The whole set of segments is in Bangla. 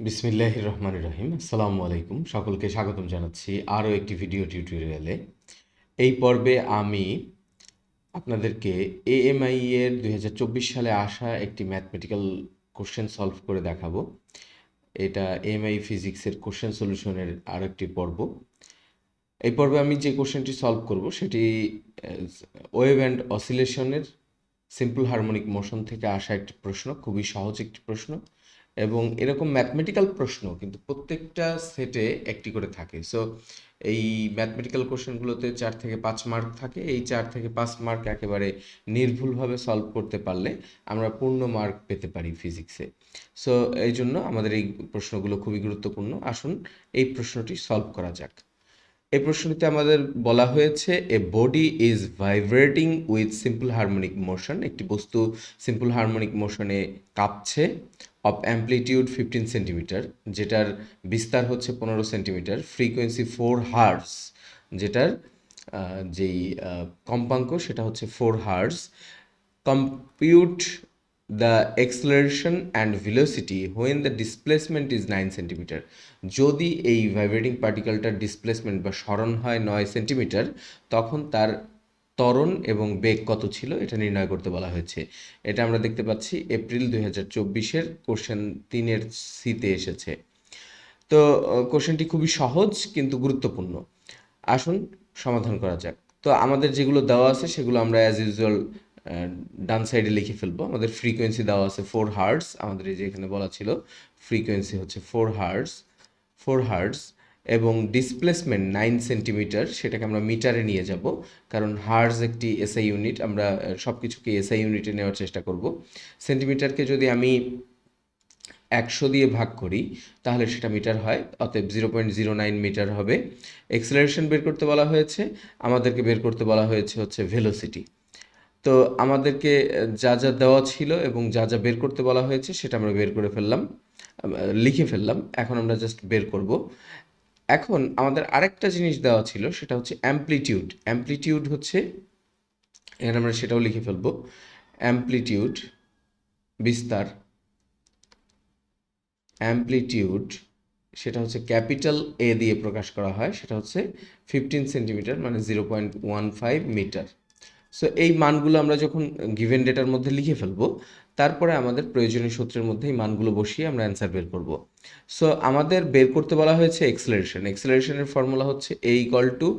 বিসমিল্লাহির রহমানির রহিম। আসসালামু আলাইকুম, সকলকে স্বাগতম জানাচ্ছি আরও একটি ভিডিও টিউটোরিয়ালে। এই পর্বে আমি আপনাদেরকে এএমআই এর 2024 সালে আসা একটি ম্যাথমেটিক্যাল কোশ্চেন সলভ করে দেখাবো। এটা এএমআই ফিজিক্সের কোশ্চেন সলিউশনের আরেকটি পর্ব। এই পর্বে আমি যে কোশ্চেনটি সলভ করব সেটি ওয়েভ অ্যান্ড অসিলেশনের সিম্পল হারমোনিক মোশন থেকে আসা একটি প্রশ্ন, খুবই সহজ একটি প্রশ্ন, এবং এরকম ম্যাথমেটিক্যাল প্রশ্ন কিন্তু প্রত্যেকটা সেটে একটি করে থাকে। সো এই ম্যাথমেটিক্যাল কোশ্চেনগুলোতে 4 থেকে 5 মার্ক থাকে। এই 4 থেকে 5 মার্ক একেবারে নির্ভুলভাবে সলভ করতে পারলে আমরা পূর্ণ মার্ক পেতে পারি ফিজিক্সে। সো এই জন্য আমাদের এই প্রশ্নগুলো খুবই গুরুত্বপূর্ণ। আসুন এই প্রশ্নটি সলভ করা যাক। এই প্রশ্নটিতে আমাদের বলা হয়েছে a body is vibrating with simple harmonic motion. একটি বস্তু সিম্পল হারমোনিক মোশনে কাঁপছে, অফ অ্যাম্প্লিটিউড 15 সেন্টিমিটার, যেটার বিস্তার হচ্ছে 15 সেন্টিমিটার, ফ্রিকোয়েন্সি 4 হার্টজ, যেটার যেই কম্পাঙ্ক সেটা হচ্ছে 4 hertz. Compute the acceleration and velocity when the displacement is 9 centimetre. যদি এই ভাইব্রেটিং পার্টিকেলটার ডিসপ্লেসমেন্ট বা সরণ হয় 9 সেন্টিমিটার, তখন তার ত্বরণ এবং বেগ কত ছিল এটা নির্ণয় করতে বলা হয়েছে। এটা আমরা দেখতে পাচ্ছি এপ্রিল 2024-এর কোশ্চেন 3-এর সিতে এসেছে। তো কোশ্চেনটি খুবই সহজ কিন্তু গুরুত্বপূর্ণ। আসুন সমাধান করা যাক। তো আমাদের যেগুলো দেওয়া আছে সেগুলো আমরা অ্যাজ ইউজুয়াল ডান সাইডে লিখে ফেলবো। আমাদের ফ্রিকোয়েন্সি দেওয়া আছে 4 হার্টজ। আমাদের এই যে এখানে বলা ছিল ফ্রিকোয়েন্সি হচ্ছে 4 হার্টজ এবং ডিসপ্লেসমেন্ট 9 সেন্টিমিটার, সেটাকে আমরা মিটারে নিয়ে যাব, কারণ হার্টজ একটি এসআই ইউনিট। আমরা সব কিছুকে এসআই ইউনিটে নেওয়ার চেষ্টা করব। সেন্টিমিটারকে যদি আমি 100 দিয়ে ভাগ করি তাহলে সেটা মিটার হয়, অতএব 0.09 মিটার হবে। এক্সেলারেশন বের করতে বলা হয়েছে, আমাদেরকে বের করতে বলা হয়েছে হচ্ছে ভেলোসিটি। তো আমাদেরকে যা যা দেওয়া ছিল এবং যা যা বের করতে বলা হয়েছে সেটা আমরা বের করে ফেললাম, লিখে ফেললাম। এখন আমরা জাস্ট বের করব। এখন আমাদের আরেকটা জিনিস দেওয়া ছিল, সেটা হচ্ছে অ্যাম্প্লিটিউড। অ্যাম্প্লিটিউড হচ্ছে, এখানে আমরা সেটাও লিখে ফেলবো, অ্যাম্প্লিটিউড বিস্তার, অ্যাম্প্লিটিউড সেটা হচ্ছে ক্যাপিটাল এ দিয়ে প্রকাশ করা হয়, সেটা হচ্ছে 15 সেন্টিমিটার মানে 0.15 মিটার। সো এই মানগুলো আমরা যখন গিভেন ডেটার মধ্যে লিখে ফেলবো, তারপরে আমাদের প্রয়োজনীয় সূত্রের মধ্যে এই মানগুলো বসিয়ে আমরা অ্যান্সার বের করব। সো আমাদের বের করতে বলা হয়েছে এক্সেলারেশন। এক্সেলারেশনের ফর্মুলা হচ্ছে a equal to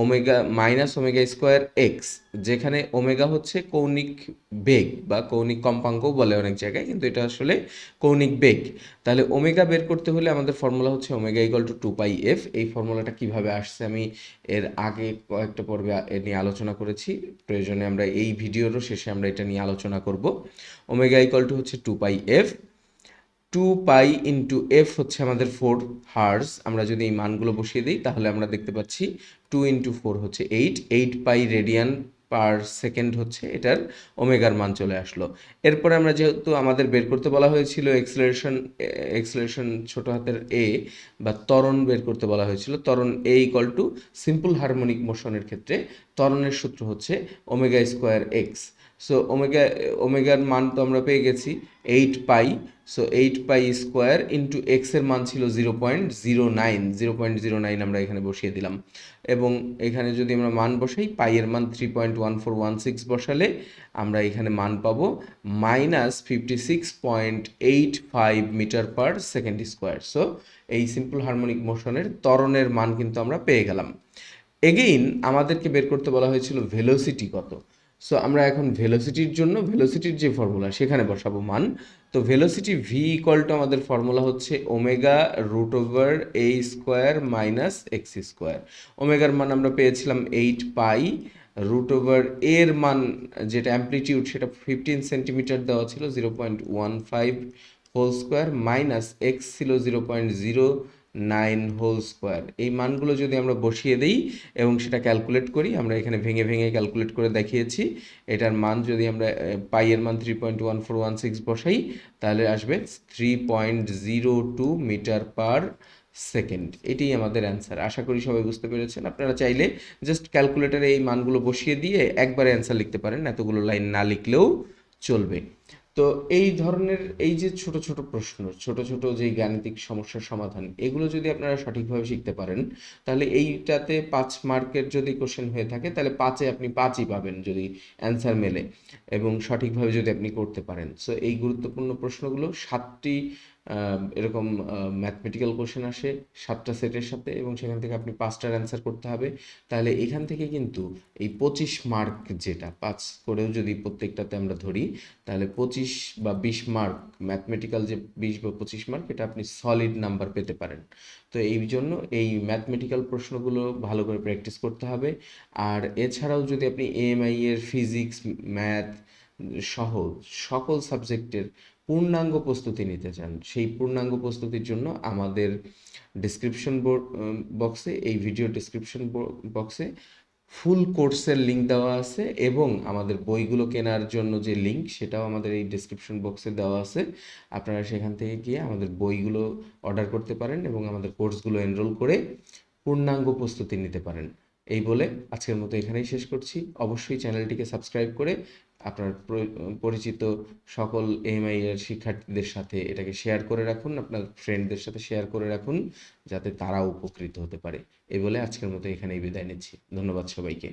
omega minus omega square x, যেখানে ওমেগা হচ্ছে কৌণিক বেগ বা কৌণিক কম্পাঙ্কও বলে অনেক জায়গায়, কিন্তু এটা আসলে কৌণিক বেগ। তাহলে ওমেগা বের করতে হলে আমাদের ফর্মুলা হচ্ছে ওমেগা ইকুয়াল টু 2πf। এই ফর্মুলাটা কিভাবে আসছে আমি এর আগে কয়েকটা পর্বে এ নিয়ে আলোচনা করেছি। প্রয়োজনে আমরা এই ভিডিওরও শেষে আমরা এটা নিয়ে আলোচনা করব। ওমেগা ইকুয়াল টু হচ্ছে 2πf। 2π ইন্টু এফ হচ্ছে আমাদের 4 হার্জ। আমরা যদি এই মানগুলো বসিয়ে দিই তাহলে আমরা দেখতে পাচ্ছি 2 ইন্টু 4 হচ্ছে 8 রেডিয়ান পার সেকেন্ড হচ্ছে এটার ওমেগার মান চলে আসলো। এরপরে আমরা যেহেতু আমাদের বের করতে বলা হয়েছিল এক্সেলারেশন ছোট হাতের এ বা ত্বরণ বের করতে বলা হয়েছিল, ত্বরণ এ ইকুয়াল টু সিম্পল হারমোনিক মোশনের ক্ষেত্রে ত্বরণের সূত্র হচ্ছে ওমেগা স্কোয়ার এক্স। সো ওমেগার মান তো আমরা পেয়ে গেছি 8π। সো 8π স্কোয়ার ইন্টু এক্সের মান ছিল 0.09 আমরা এখানে বসিয়ে দিলাম। এবং এখানে যদি আমরা মান বসাই, পাইয়ের মান 3.1416 বসালে আমরা এখানে মান পাবো -56.85 metre per second square. So এই সিম্পল হারমোনিক মোশনের ত্বরণের মান কিন্তু আমরা পেয়ে গেলাম। এগেইন আমাদেরকে বের করতে বলা হয়েছিল ভেলোসিটি কত। সো আমরা এখন ভেলোসিটির জন্য ভেলোসিটির যে ফর্মুলা সেখানে বসাবো মান। তো ভেলোসিটি ভি ইকুয়াল টু আমাদের ফর্মুলা হচ্ছে omega root over a square minus x square. ওমেগার মান আমরা পেয়েছিলাম 8π, রুট ওভার এর মান যেটা অ্যাম্প্লিটিউড সেটা 15 সেন্টিমিটার দেওয়া ছিল 0.15 হোল স্কোয়ার, মাইনাস এক্স ছিল 0.09 হোল স্কোয়ার। এই মানগুলো যদি আমরা বসিয়ে দিই এবং সেটা ক্যালকুলেট করি, আমরা এখানে ভেঙে ভেঙে ক্যালকুলেট করে দেখিয়েছি। এটার মান যদি আমরা পাইয়ের মান 3.1416 বসাই তাহলে আসবে 3.02 মিটার পার সেকেন্ড। এটাই আমাদের অ্যান্সার। আশা করি সবাই বুঝতে পেরেছেন। আপনারা চাইলে জাস্ট ক্যালকুলেটারে এই মানগুলো বসিয়ে দিয়ে একবারে অ্যান্সার লিখতে পারেন, এতগুলো লাইন না লিখলেও চলবে। তো এই ধরনের এই যে ছোট ছোট প্রশ্ন, ছোট ছোট যে গাণিতিক সমস্যার সমাধান, এগুলো যদি আপনারা সঠিকভাবে শিখতে পারেন, তাহলে এইটাতে 5 মার্কের যদি কোশ্চেন হয়ে থাকে, তাহলে 5-এ আপনি 5ই পাবেন যদি অ্যান্সার মেলে এবং সঠিকভাবে যদি আপনি করতে পারেন। সো এই গুরুত্বপূর্ণ প্রশ্নগুলো 7টি এরকম ম্যাথমেটিক্যাল কোশ্চেন আসে 7টা সেটের সাথে, এবং সেখান থেকে আপনি 5টার অ্যান্সার করতে হবে। তাহলে এখান থেকে কিন্তু এই 25 মার্ক, যেটা 5 করেও যদি প্রত্যেকটাতে আমরা ধরি, তাহলে 25 বা 20 মার্ক, ম্যাথমেটিক্যাল যে 20 বা 25 মার্ক, এটা আপনি সলিড নাম্বার পেতে পারেন। তো এই জন্য এই ম্যাথমেটিক্যাল প্রশ্নগুলো ভালো করে প্র্যাকটিস করতে হবে। আর এছাড়াও যদি আপনি এএমআই এর ফিজিক্স, ম্যাথ সহ সকল সাবজেক্টের পূর্ণাঙ্গ প্রস্তুতি নিতে চান, সেই পূর্ণাঙ্গ প্রস্তুতির জন্য আমাদের ডিসক্রিপশন বক্সে, এই ভিডিও ডিসক্রিপশন বক্সে ফুল কোর্সের লিঙ্ক দেওয়া আছে, এবং আমাদের বইগুলো কেনার জন্য যে লিঙ্ক, সেটাও আমাদের এই ডিসক্রিপশন বক্সে দেওয়া আছে। আপনারা সেখান থেকে গিয়ে আমাদের বইগুলো অর্ডার করতে পারেন এবং আমাদের কোর্সগুলো এনরোল করে পূর্ণাঙ্গ প্রস্তুতি নিতে পারেন। এই বলে আজকের মতো এখানেই শেষ করছি। অবশ্যই চ্যানেলটিকে সাবস্ক্রাইব করে আপনার পরিচিত সকল এএমআই এর শিক্ষার্থীদের সাথে এটাকে শেয়ার করে রাখুন, আপনার ফ্রেন্ডদের সাথে শেয়ার করে রাখুন, যাতে তারাও উপকৃত হতে পারে। এই বলে আজকের মতো এখানেই বিদায় নিচ্ছি। ধন্যবাদ সবাইকে।